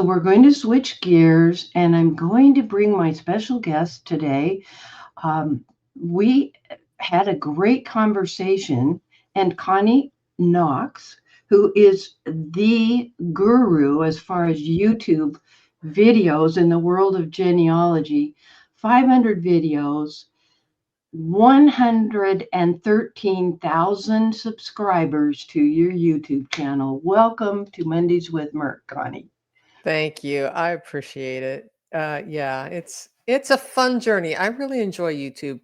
we're going to switch gears, and I'm going to bring my special guest today. We had a great conversation, and Connie Knox, who is the guru as far as YouTube videos in the world of genealogy, 500 videos, 113,000 subscribers to your YouTube channel. Welcome to Mondays with Myrt, Connie. Thank you. I appreciate it. Yeah, it's a fun journey. I really enjoy YouTube,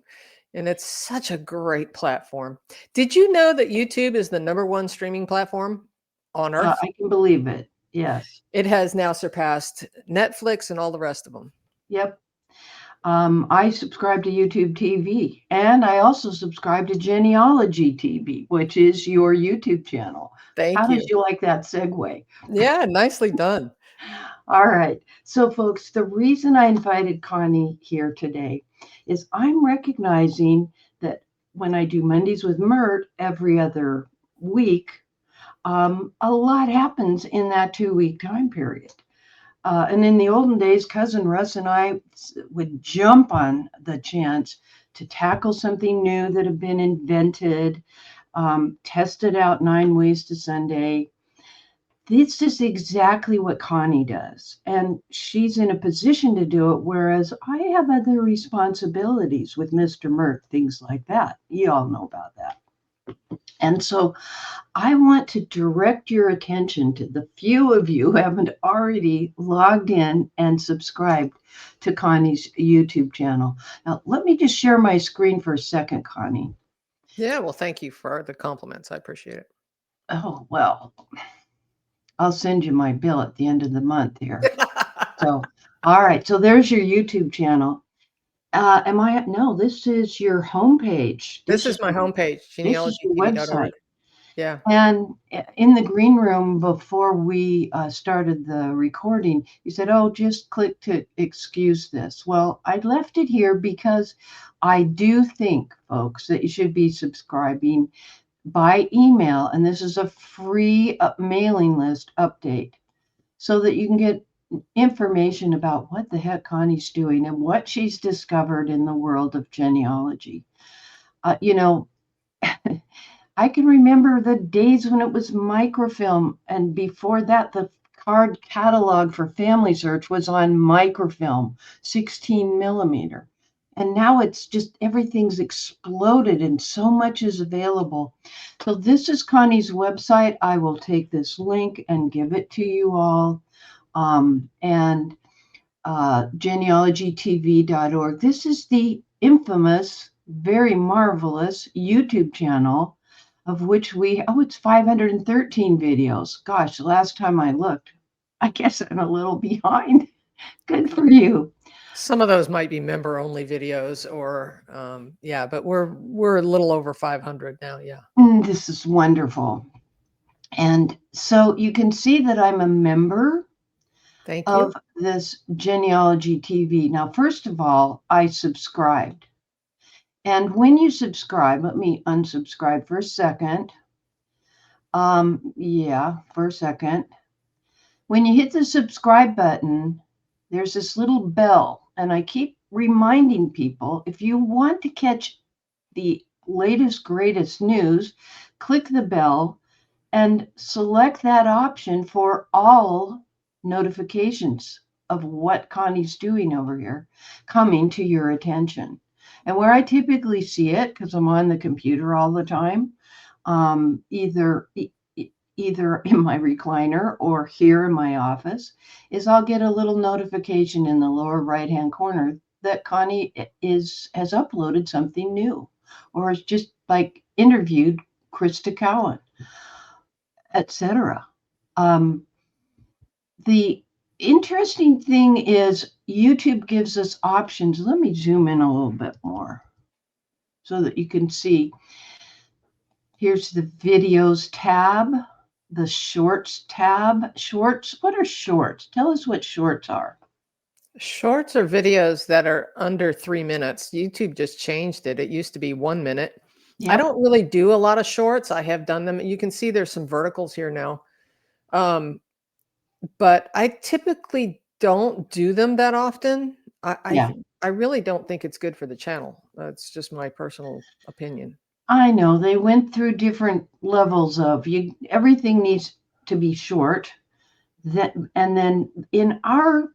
and it's such a great platform. Did you know that YouTube is the #1 streaming platform on Earth? I can believe it. Yes. It has now surpassed Netflix and all the rest of them. Yep. I subscribe to YouTube TV, and I also subscribe to Genealogy TV, which is your YouTube channel. How Thank did you. you like that segue? Yeah, nicely done. All right. So, folks, the reason I invited Connie here today is I'm recognizing that when I do Mondays with Myrt every other week, a lot happens in that 2 week time period. And in the olden days, cousin Russ and I would jump on the chance to tackle something new that had been invented, tested out 9 ways to Sunday. This is exactly what Connie does. And she's in a position to do it, whereas I have other responsibilities with Mr. Myrt, things like that. You all know about that. And so I want to direct your attention to the few of you who haven't already logged in and subscribed to Connie's YouTube channel. Now, let me just share my screen for a second, Connie. Yeah, well, thank you for the compliments. I appreciate it. Oh, well, I'll send you my bill at the end of the month here. So, all right. So there's your YouTube channel. No, this is your homepage. This is my homepage, This is your genealogytv.org. website. Yeah. And in the green room before we started the recording, you said, "Oh, just click to excuse this." Well, I left it here because I do think, folks, that you should be subscribing by email. And this is a free mailing list update so that you can get information about what the heck Connie's doing and what she's discovered in the world of genealogy. Uh, you know, I can remember the days when it was microfilm, and before that, the card catalog for Family Search was on microfilm, 16 millimeter. And now it's just everything's exploded and so much is available. So, this is Connie's website. I will take this link and give it to you all. And genealogytv.org. This is the infamous, very marvelous YouTube channel of which it's 513 videos. Gosh, the last time I looked, I guess I'm a little behind. Good for you. Some of those might be member only videos or yeah, but we're a little over 500 now. Yeah. This is wonderful. And so you can see that I'm a member Thank you. of this Genealogy TV. Now, first of all, I subscribed. And when you subscribe, let me unsubscribe for a second. Yeah, for a second. When you hit the subscribe button, there's this little bell. And I keep reminding people, if you want to catch the latest, greatest news, click the bell and select that option for all notifications of what Connie's doing over here coming to your attention. And where I typically see it, because I'm on the computer all the time, either in my recliner or here in my office, is I'll get a little notification in the lower right-hand corner that Connie has uploaded something new, or has just like interviewed Krista Cowan, etc. The interesting thing is YouTube gives us options. Let me zoom in a little bit more so that you can see. Here's the videos tab, the shorts tab. Shorts, what are shorts? Tell us what shorts are. Shorts are videos that are under 3 minutes. YouTube just changed it. It used to be 1 minute. I Yep. don't really do a lot of shorts. I have done them. You can see there's some verticals here now. but I typically don't do them that often. Yeah, I really don't think it's good for the channel. That's just my personal opinion. I know they went through different levels of you. Everything needs to be short. That and then in our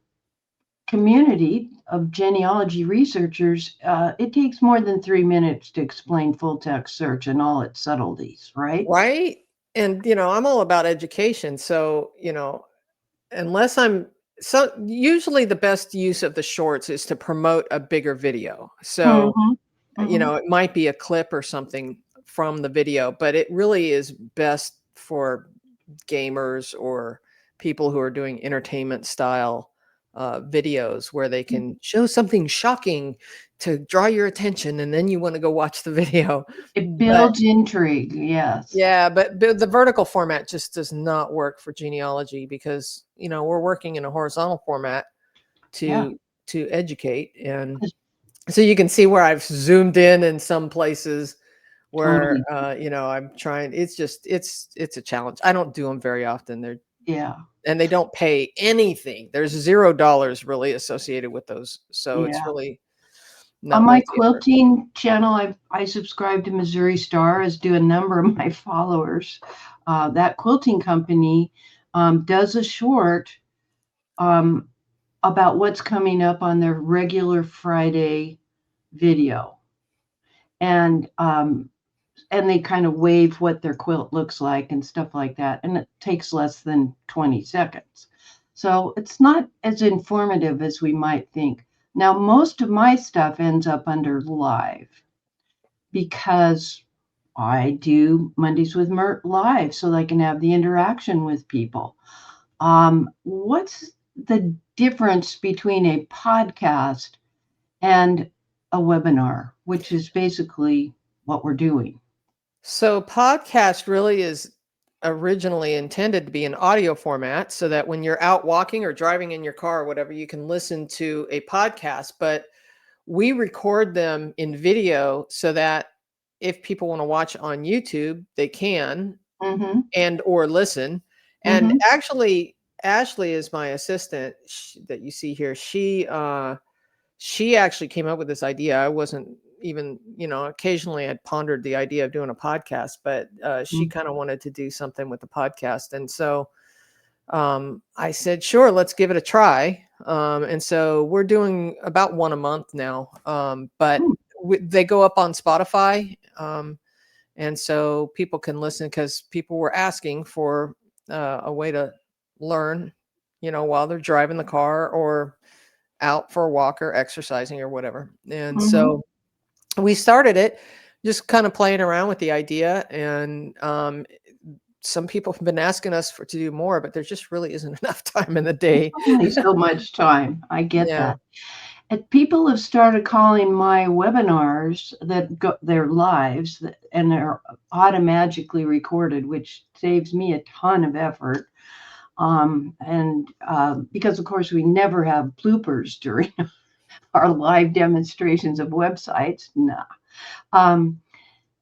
community of genealogy researchers, it takes more than 3 minutes to explain full text search and all its subtleties, right? Right? And, I'm all about education. So, unless usually the best use of the shorts is to promote a bigger video. So, Mm-hmm. Mm-hmm. it might be a clip or something from the video, but it really is best for gamers or people who are doing entertainment style videos where they can show something shocking to draw your attention and then you want to go watch the video. It But builds intrigue, yes. yeah, but the vertical format just does not work for genealogy because, we're working in a horizontal format Yeah. to educate. And so you can see where I've zoomed in some places where, Totally. I'm trying, it's a challenge. I don't do them very often. Yeah. And they don't pay anything. There's $0 really associated with those. So it's Yeah. really On not my worth the effort. quilting channel, I subscribe to Missouri Star, as do a number of my followers. That quilting company does a short um, about what's coming up on their regular Friday video, and they kind of wave what their quilt looks like and stuff like that, and it takes less than 20 seconds. So it's not as informative as we might think. Now, most of my stuff ends up under live because I do Mondays with Myrt live so I can have the interaction with people. What's the difference between a podcast and a webinar, which is basically what we're doing? So podcast really is originally intended to be an audio format so that when you're out walking or driving in your car or whatever, you can listen to a podcast. But we record them in video so that if people want to watch on YouTube, they can Mm-hmm. and or listen. And Mm-hmm. actually, Ashley is my assistant that you see here. She actually came up with this idea. I wasn't even, occasionally I'd pondered the idea of doing a podcast, but she kind of wanted to do something with the podcast. And so I said, sure, let's give it a try. And so we're doing about one a month now. But Mm-hmm. they go up on Spotify. And so people can listen because people were asking for a way to learn, while they're driving the car or out for a walk or exercising or whatever. And Mm-hmm. so we started it just kind of playing around with the idea. And some people have been asking us to do more, but there just really isn't enough time in the day. Only so much time. I get Yeah. that. And people have started calling my webinars that go their lives and they're automatically recorded, which saves me a ton of effort. And because, of course, we never have bloopers during our live demonstrations of websites. Nah. Um,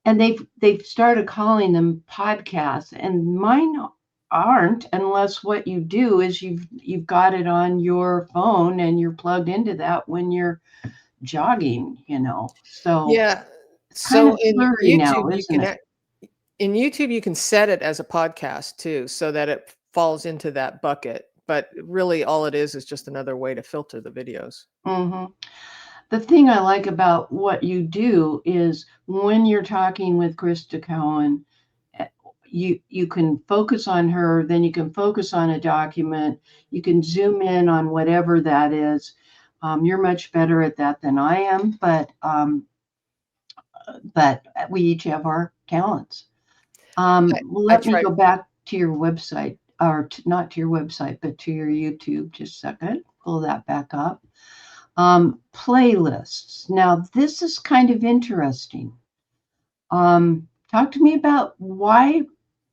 and they've started calling them podcasts, and mine aren't unless what you do is you've got it on your phone and you're plugged into that when you're jogging. So Yeah. it's kind So of blurry now, isn't it? in YouTube, you can set it as a podcast too, so that it falls into that bucket. But really all it is just another way to filter the videos. Hmm. The thing I like about what you do is when you're talking with Krista Cohen, eh, you can focus on her, then you can focus on a document, you can zoom in on whatever that is. You're much better at that than I am, but we each have our talents. I Let me try. go back to your website, or not to your website, but to your YouTube. Just a second. Pull that back up. Playlists. Now, this is kind of interesting. Talk to me about why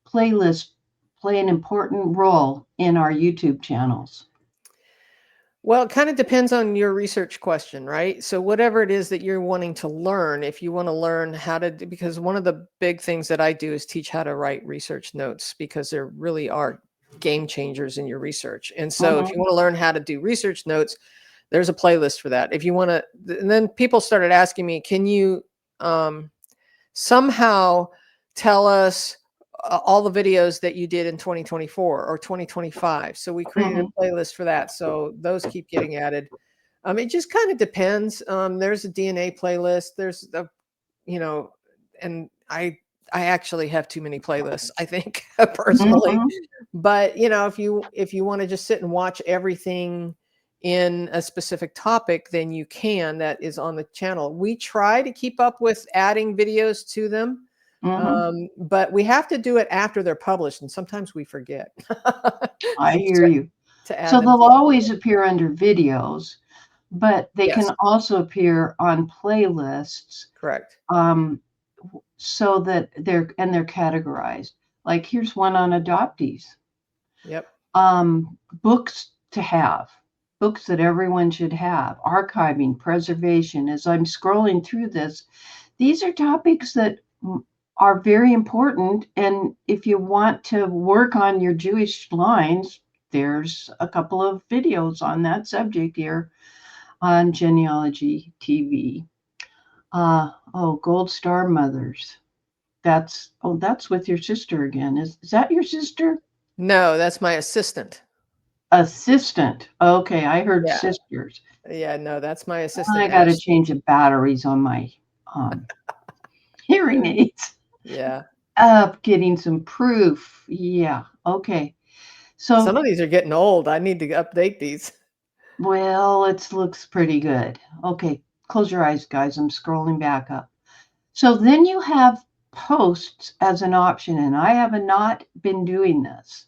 playlists play an important role in our YouTube channels. Well, it kind of depends on your research question, right? So whatever it is that you're wanting to learn, if you want to learn how to because one of the big things that I do is teach how to write research notes because there really are game changers in your research. And so if Mhm. you want to learn how to do research notes, there's a playlist for that. If you want to, and then people started asking me, can you somehow tell us all the videos that you did in 2024 or 2025? So we created Mhm. a playlist for that. So those keep getting added. It just kind of depends. There's a DNA playlist. There's a, you know, and I actually have too many playlists, I think, personally. Mhm. But if you want to just sit and watch everything in a specific topic, then you can. That is on the channel. We try to keep up with adding videos to them, Mhm. but we have to do it after they're published, and sometimes we forget I hear you. to add So them to they'll the always playlist. appear under videos, but they Yes, can also appear on playlists, correct. um, so that they're categorized. Like here's one on adoptees. Yep. Books to have, books that everyone should have, archiving, preservation. As I'm scrolling through this, these are topics that are very important. And if you want to work on your Jewish lines, there's a couple of videos on that subject here on Genealogy TV. Gold Star Mothers. That's with your sister again. Is that your sister? No, that's my assistant. Assistant. Okay, I heard Yeah. sisters. Yeah, no, that's my assistant, I got to Ashley. change the batteries on my um, hearing aids. Yeah. Getting some proof. Yeah. Okay. Some So, of these are getting old. I need to update these. well, it looks pretty good. Okay. Close your eyes, guys. I'm scrolling back up. So then you have posts as an option, and I have not been doing this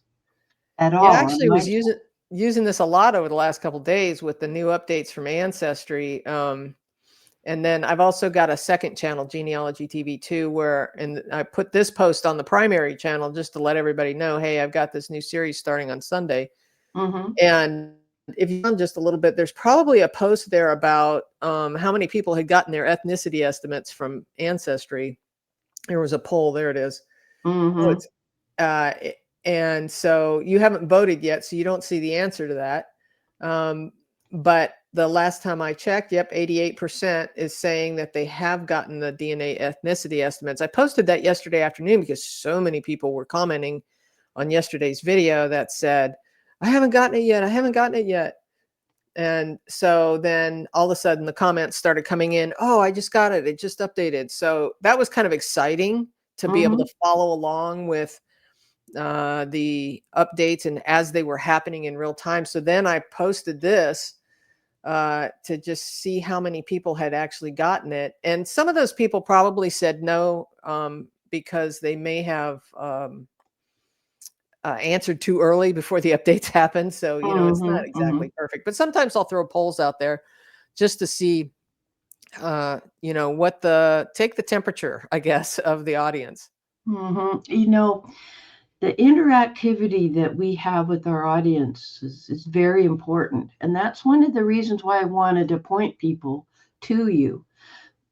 at Yeah, I all on actually my was channel. using this a lot over the last couple days with the new updates from Ancestry. And then I've also got a second channel, Genealogy TV 2, and I put this post on the primary channel just to let everybody know, hey, I've got this new series starting on Sunday. Mm-hmm. And if you found just a little bit, there's probably a post there about how many people had gotten their ethnicity estimates from Ancestry. There was a poll. There it is. Oh, Mm-hmm. it's uh, and so you haven't voted yet, so you don't see the answer to that. But the last time I checked, yep, 88% is saying that they have gotten the DNA ethnicity estimates. I posted that yesterday afternoon because so many people were commenting on yesterday's video that said, I haven't gotten it yet. I haven't gotten it yet. And so then all of a sudden the comments started coming in. Oh, I just got it. It just updated. So that was kind of exciting to be able Mm-hmm. to follow along with the updates and as they were happening in real time. So then I posted this to just see how many people had actually gotten it. And some of those people probably said no because they may have answered too early before the updates happened. So, it's not Mm-hmm. Mm-hmm. exactly perfect. But sometimes I'll throw polls out there just to see, take the temperature, I guess, of the audience. Mm-hmm. The interactivity that we have with our audience is very important. And that's one of the reasons why I wanted to point people to you.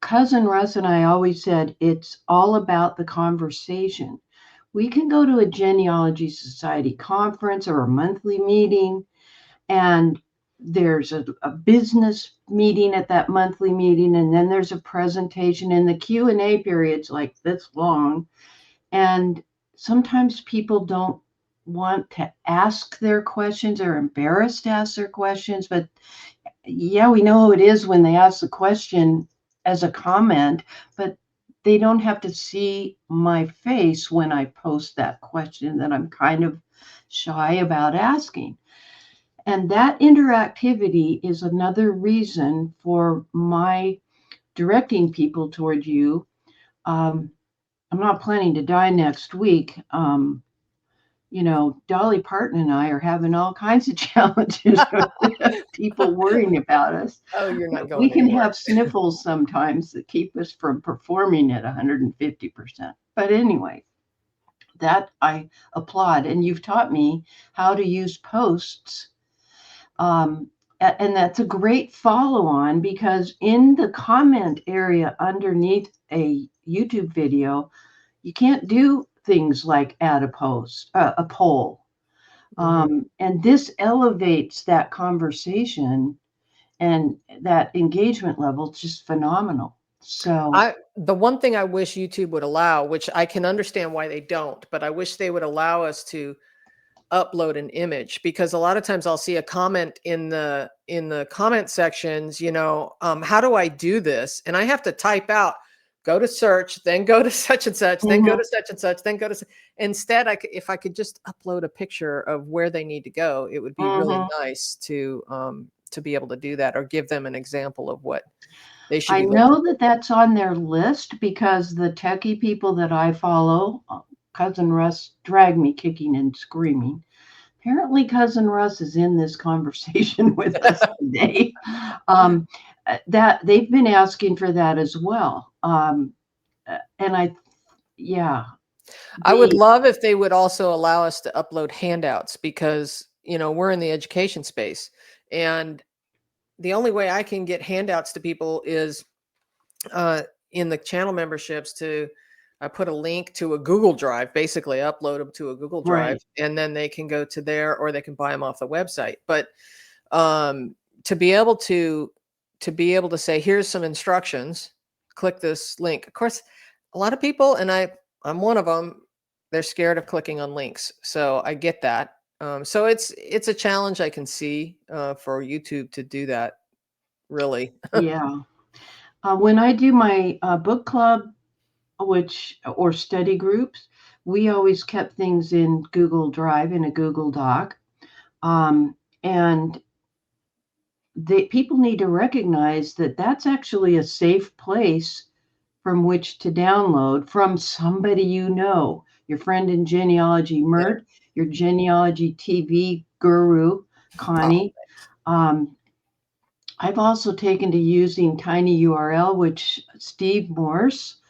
Cousin Russ and I always said it's all about the conversation. We can go to a Genealogy Society conference or a monthly meeting, and there's a business meeting at that monthly meeting, and then there's a presentation, and the Q&A period's like this long. And sometimes people don't want to ask their questions or embarrassed to ask their questions. But yeah, we know how it is when they ask the question as a comment, but they don't have to see my face when I post that question that I'm kind of shy about asking. And that interactivity is another reason for my directing people toward you. Um, I'm not planning to die next week. Dolly Parton and I are having all kinds of challenges with people worrying about us. Oh, you're not We going can anywhere. have sniffles sometimes that keep us from performing at 150%. But anyway, that I applaud. And you've taught me how to use posts. And that's a great follow on because in the comment area underneath a YouTube video, you can't do things like add a poll. And this elevates that conversation, and that engagement level is just phenomenal. So The one thing I wish YouTube would allow, which I can understand why they don't, but I wish they would allow us to upload an image, because a lot of times I'll see a comment in the comment sections, how do I do this? And I have to type out, go to search, then go to such and such, then go mhm, to such and such, then go to instead if I could just upload a picture of where they need to go, it would be really mhm. nice to be able to do that, or give them an example of what they should I be looking know that that's on their list because the techie people that I follow, Cousin Russ, drag me kicking and screaming. Apparently, Cousin Russ is in this conversation with us for. today. Um, that they've been asking for that as well. And yeah, I would the love if they would also allow us to upload handouts, because, we're in the education space, and the only way I can get handouts to people is uh, in the channel memberships I put a link to a Google Drive, basically upload them to a Google Drive, right, and then they can go to there, or they can buy them off the website. But um, to be able to say, here's some instructions, click this link. Of course, a lot of people, and I'm one of them, they're scared of clicking on links. So I get that. So it's a challenge I can see for YouTube to do that, really. yeah. When I do my book club, or study groups, we always kept things in Google Drive in a Google Doc. And people need to recognize that that's actually a safe place from which to download from somebody your friend in genealogy, Yeah. Myrt, your genealogy TV guru, Oh, Connie. Um, I've also taken to using tinyurl, which Steve Morse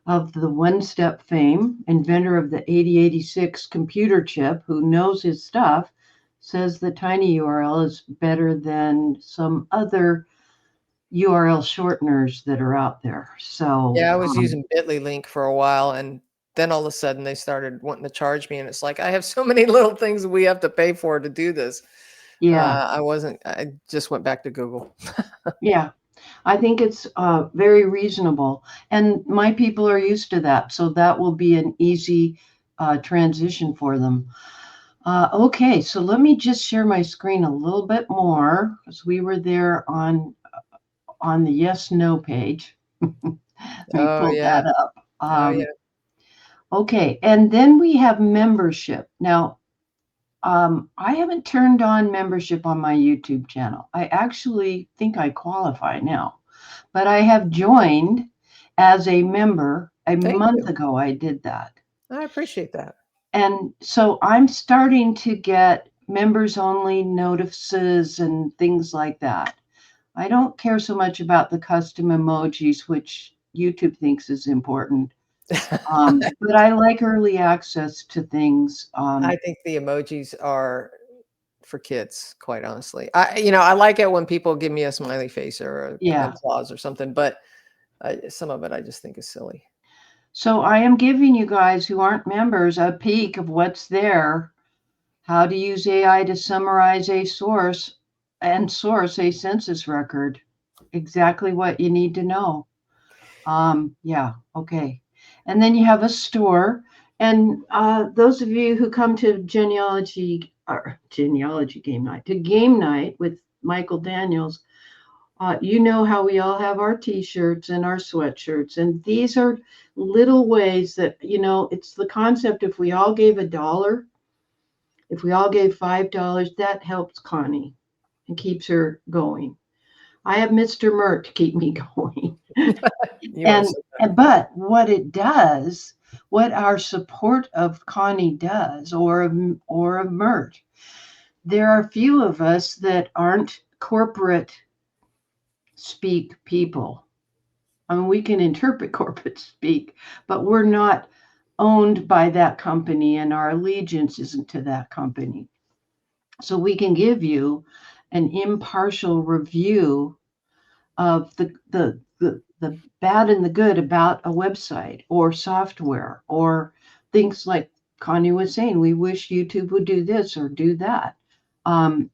of the One Step fame, inventor of the 8086 computer chip, who knows his stuff, says the tinyurl is better than some other URL shorteners that are out there. So, yeah, I was using Bitly link for a while, and then all of a sudden they started wanting to charge me, and it's like, I have so many little things we have to pay for to do this. yeah, I just went back to Google. yeah. I think it's very reasonable. And my people are used to that. So that will be an easy transition for them. Okay, so let me just share my screen a little bit more because we were there on the yes no page. Let me Oh pull yeah. that up. Oh yeah. Okay, and then we have membership. Now, I haven't turned on membership on my YouTube channel. I actually think I qualify now, but I have joined as a member a Thank month you. ago. I did that. I appreciate that. And so I'm starting to get members only notices and things like that. I don't care so much about the custom emojis, which YouTube thinks is important. But I like early access to things. I think the emojis are for kids, quite honestly. I like it when people give me a smiley face or an Yeah. applause or something, but some of it I just think is silly. So I am giving you guys who aren't members a peek of what's there, how to use AI to summarize a source a census record. Exactly what you need to know. Yeah, okay. And then you have a store. And those of you who come to genealogy game night, to game night with Michael Daniels, you know how we all have our t-shirts and our sweatshirts. And these are little ways that, it's the concept if we all gave $1, if we all gave $5, that helps Connie and keeps her going. I have Mr. Myrt to keep me going. You are And so kind. but what it does, what our support of Connie does, or of Myrt, there are few of us that aren't corporate speak people. I mean, we can interpret corporate speak, but we're not owned by that company, and our allegiance isn't to that company. So we can give you an impartial review of the bad and the good about a website or software or things like Connie was saying, we wish YouTube would do this or do that.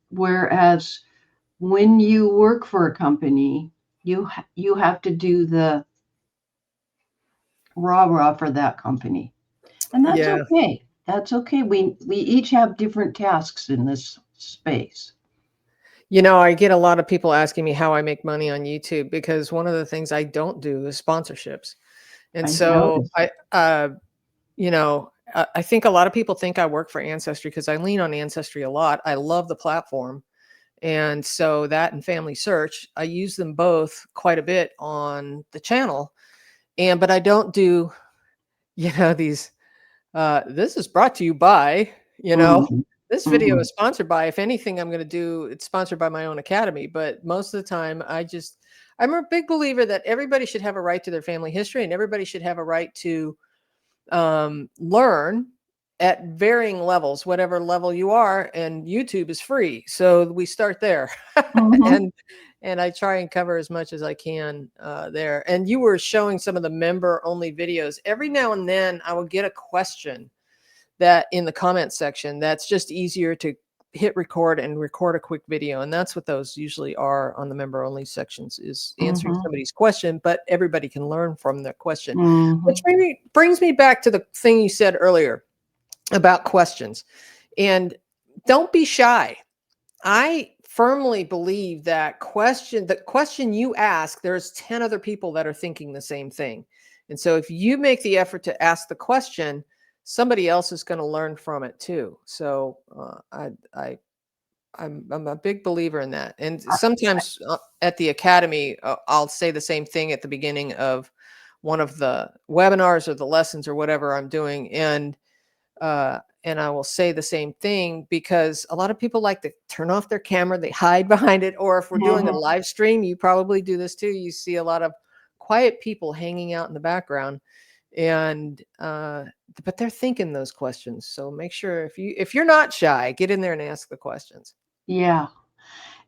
Whereas when you work for a company, you have to do the rah-rah for that company. And that's Yeah. okay. That's okay. We each have different tasks in this space. I get a lot of people asking me how I make money on YouTube because one of the things I don't do is sponsorships. And I so noticed. I think a lot of people think I work for Ancestry because I lean on Ancestry a lot. I love the platform. And so that and Family Search, I use them both quite a bit on the channel. But I don't do, these this is brought to you by, Mhm, this video mhm, is sponsored by. If anything, I'm going to do it's sponsored by my own academy. But most of the time, I'm a big believer that everybody should have a right to their family history and everybody should have a right to learn at varying levels, whatever level you are. And YouTube is free. So we start there. mhm, and and I try and cover as much as I can there. And you were showing some of the member only videos. Every now and then I will get a question that in the comment section that's just easier to hit record and record a quick video. And that's what those usually are on the member only sections, is answering mhm, somebody's question, but everybody can learn from their question. Which mhm. maybe brings me back to the thing you said earlier about questions. And don't be shy. I firmly believe that the question you ask, there's 10 other people that are thinking the same thing. And so if you make the effort to ask the question, somebody else is going to learn from it too. So I'm a big believer in that. And sometimes at the academy, I'll say the same thing at the beginning of one of the webinars or the lessons or whatever I'm doing. And I will say the same thing because a lot of people like to turn off their camera, they hide behind it. Or if we're doing a Mhm. live stream, you probably do this too. You see a lot of quiet people hanging out in the background, and but they're thinking those questions. So make sure if you're not shy, get in there and ask the questions. Yeah.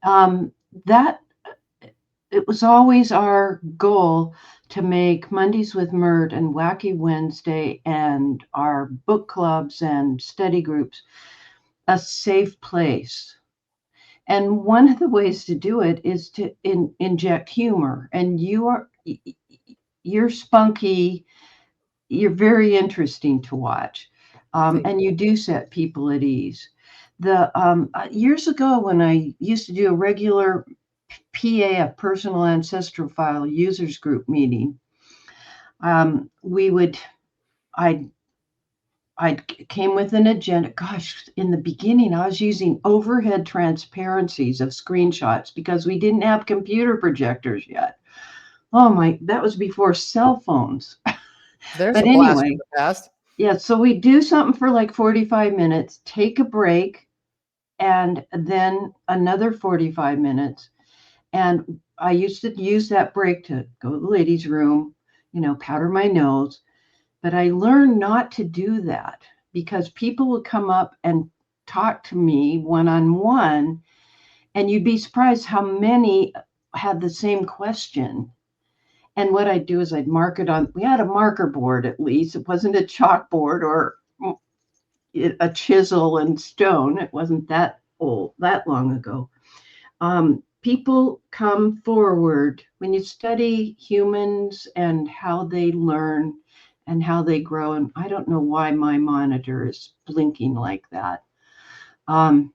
That it was always our goal to make Mondays with Myrt and Wacky Wednesday and our book clubs and study groups a safe place. And one of the ways to do it is to inject humor. And you're spunky. You're very interesting to watch, Thank and you. you do set people at ease. The years ago, when I used to do a regular PA, a personal ancestral file users group meeting, we would I I came with an agenda. Gosh, in the beginning, I was using overhead transparencies of screenshots because we didn't have computer projectors yet. Oh my, that was before cell phones. There's But a blast from anyway, the past. yeah, so we do something for like 45 minutes, take a break, and then another 45 minutes. And I used to use that break to go to the ladies' room, powder my nose. But I learned not to do that because people would come up and talk to me one on one, and you'd be surprised how many had the same question. And what I'd do is I'd mark it on, we had a marker board at least. It wasn't a chalkboard or a chisel and stone. It wasn't that old, that long ago. People come forward when you study humans and how they learn and how they grow. And I don't know why my monitor is blinking like that. Um,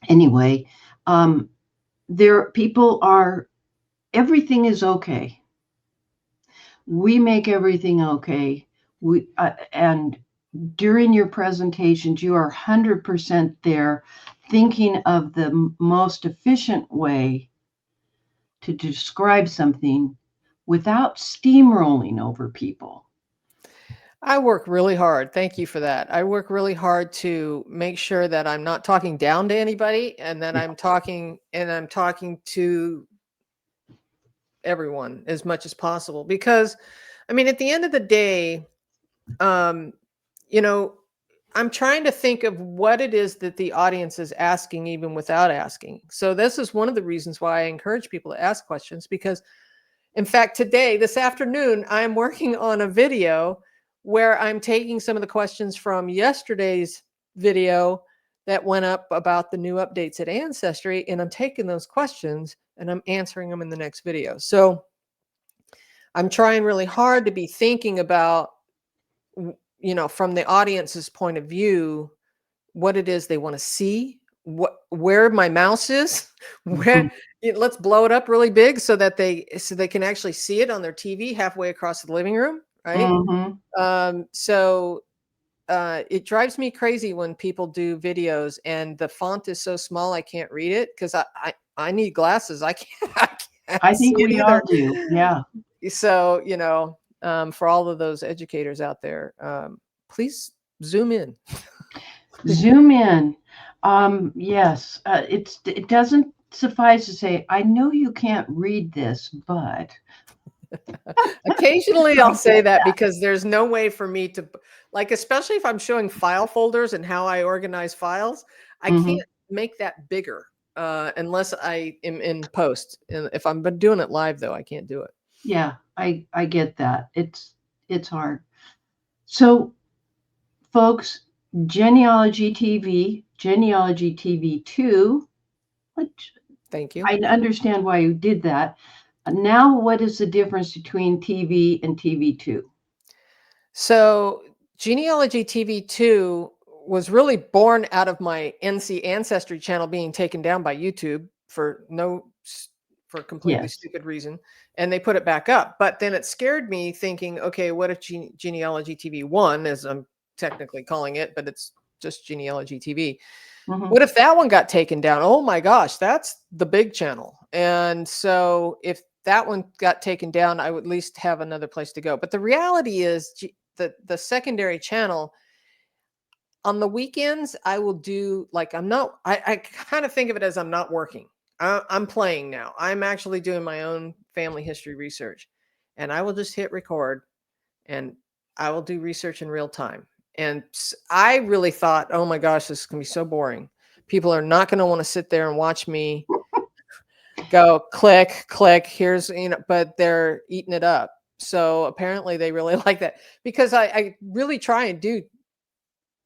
anyway, um, there people are. Everything is okay. We make everything okay. We and during your presentations, you are 100% there, thinking of the most efficient way to describe something without steamrolling over people. I work really hard. Thank you for that. I work really hard to make sure that I'm not talking down to anybody and that Yeah. I'm talking to everyone as much as possible because I mean at the end of the day, um you know, I'm trying to think of what it is that the audience is asking even without asking. So this is one of the reasons why I encourage people to ask questions because in fact, this afternoon, I'm working on a video where I'm taking some of the questions from yesterday's video that went up about the new updates at Ancestry, and I'm taking those questions and I'm answering them in the next video. So I'm trying really hard to be thinking about, from the audience's point of view, what it is they want to see, where my mouse is, where let's blow it up really big so they can actually see it on their TV halfway across the living room, right? So it drives me crazy when people do videos and the font is so small I can't read it because I need glasses. I can't I think see it we either. all do. Yeah. So, for all of those educators out there, please zoom in. Zoom in. Yes. It doesn't suffice to say, I know you can't read this, but Occasionally I'll say that because there's no way for me to, like, especially if I'm showing file folders and how I organize files, I can't make that bigger unless I am in post. And if I'm doing it live, though, I can't do it. Yeah, I get that. It's hard. So, folks, Genealogy TV, Genealogy TV 2, which Thank you. I understand why you did that. Now, what is the difference between TV and TV2? So Genealogy TV 2 was really born out of my NC Ancestry channel being taken down by YouTube for a completely stupid reason. And they put it back up. But then it scared me thinking, okay, what if Genealogy TV 1, as I'm technically calling it, but it's just Genealogy TV. What if that one got taken down? Oh my gosh, that's the big channel. And so if that one got taken down, I would at least have another place to go. But the reality is the secondary channel on the weekends, I will do like, I kind of think of it as I'm not working. I'm playing now. I'm actually doing my own family history research, and I will just hit record and I will do research in real time. And I really thought, oh my gosh, this is going to be so boring. People are not going to want to sit there and watch me go click, click. Here's, but they're eating it up. So apparently they really like that because I really try and do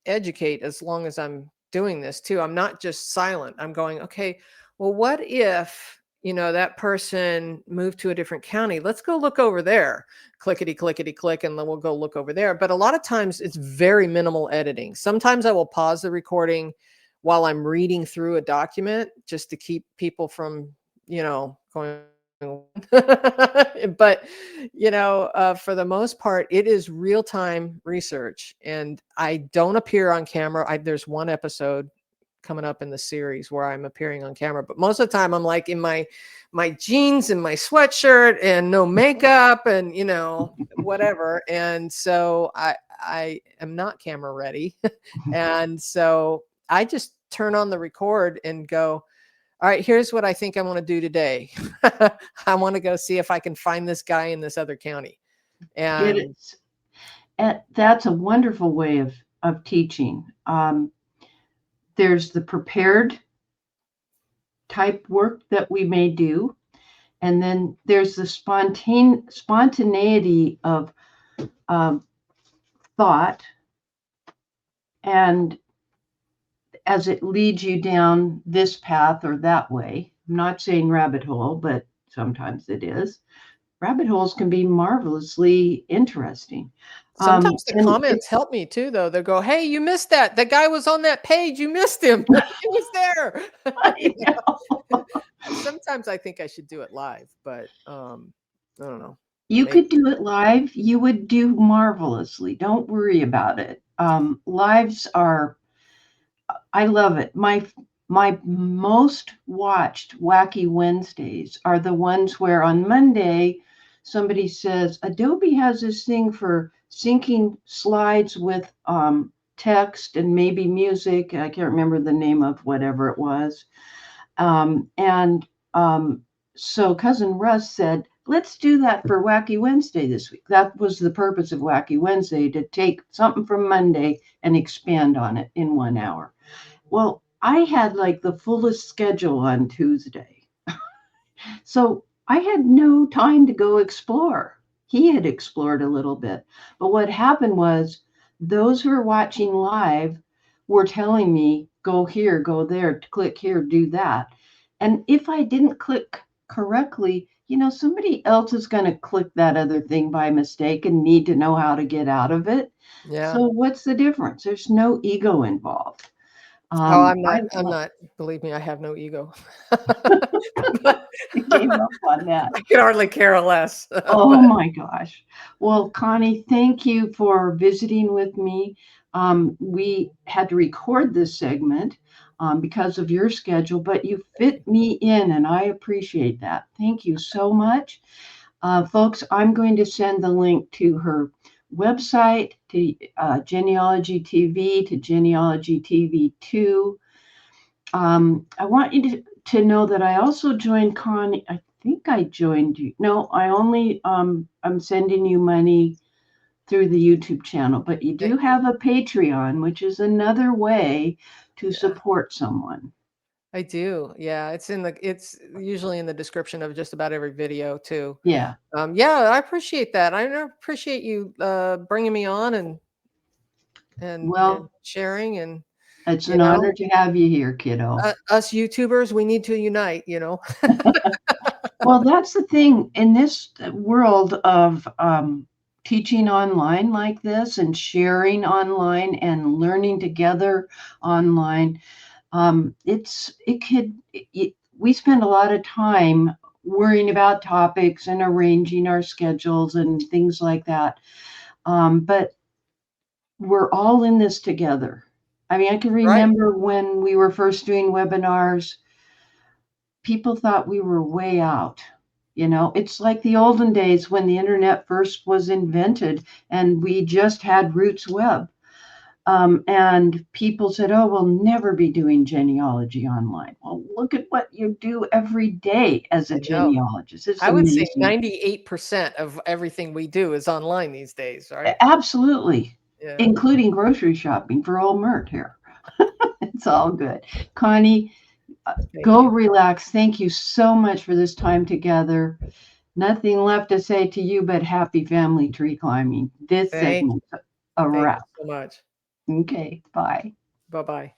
educate as long as I'm doing this too. I'm not just silent. I'm going, okay, well, what if, that person moved to a different county? Let's go look over there. Clickety, clickety, click, and then we'll go look over there. But a lot of times it's very minimal editing. Sometimes I will pause the recording while I'm reading through a document just to keep people from, going. But, for the most part, it is real-time research. And I don't appear on camera. There's one episode coming up in the series where I'm appearing on camera, but most of the time I'm like in my jeans and my sweatshirt and no makeup and whatever. And so I am not camera ready. And so I just turn on the record and go, all right, here's what I think I want to do today. I want to go see if I can find this guy in this other county. And that's a wonderful way of teaching. There's the prepared type work that we may do. And then there's the spontaneity of thought. And as it leads you down this path or that way, I'm not saying rabbit hole, but sometimes it is. Rabbit holes can be marvelously interesting. Sometimes the comments help me too, though. They'll go, hey, you missed that. The guy was on that page. You missed him. He was there. Sometimes I think I should do it live, but I don't know. You could do it live. You would do marvelously. Don't worry about it. Lives are, I love it. My most watched Wacky Wednesdays are the ones where on Monday, somebody says, Adobe has this thing for syncing slides with text and maybe music. I can't remember the name of whatever it was. So Cousin Russ said, let's do that for Wacky Wednesday this week. That was the purpose of Wacky Wednesday, to take something from Monday and expand on it in 1 hour. Well, I had like the fullest schedule on Tuesday. So I had no time to go explore. he had explored a little bit. But what happened was those who were watching live were telling me, go here, go there, click here, do that. And if I didn't click correctly, somebody else is going to click that other thing by mistake and need to know how to get out of it. Yeah. So what's the difference? There's no ego involved. Oh, I I'm love not. Believe me, I have no ego. But you came up on that. I could hardly care less. Oh But my gosh. Well, Connie, thank you for visiting with me. We had to record this segment because of your schedule, but you fit me in, and I appreciate that. Thank you so much. Folks, I'm going to send the link to her website, to Genealogy TV, to Genealogy TV 2. I want you to know that I also joined Connie. I think I joined you. No, I only I'm sending you money through the YouTube channel, but you do thank you. have a Patreon, which is another way to Yeah, support someone. I do. Yeah, it's usually in the description of just about every video too. Yeah. Yeah, I appreciate that. I appreciate you bringing me on and Well, sharing and it's you an honor know, to have you here, kiddo. us YouTubers, we need to unite. Well, that's the thing in this world of teaching online like this and sharing online and learning together online. We spend a lot of time worrying about topics and arranging our schedules and things like that. But we're all in this together. I mean, I can Right. remember when we were first doing webinars, people thought we were way out. It's like the olden days when the internet first was invented and we just had Roots Web. And people said, oh, we'll never be doing genealogy online. Well, look at what you do every day as a I know. genealogist. It's I would say amazing. 98% of everything we do is online these days, right? Absolutely, Yeah. including grocery shopping for old Myrt here. It's all good. Connie, Thank go you. relax. Thank you so much for this time together. Nothing left to say to you but happy family tree climbing. This Thank you. segment's a Thank you wrap. so much. Okay, bye. Bye-bye.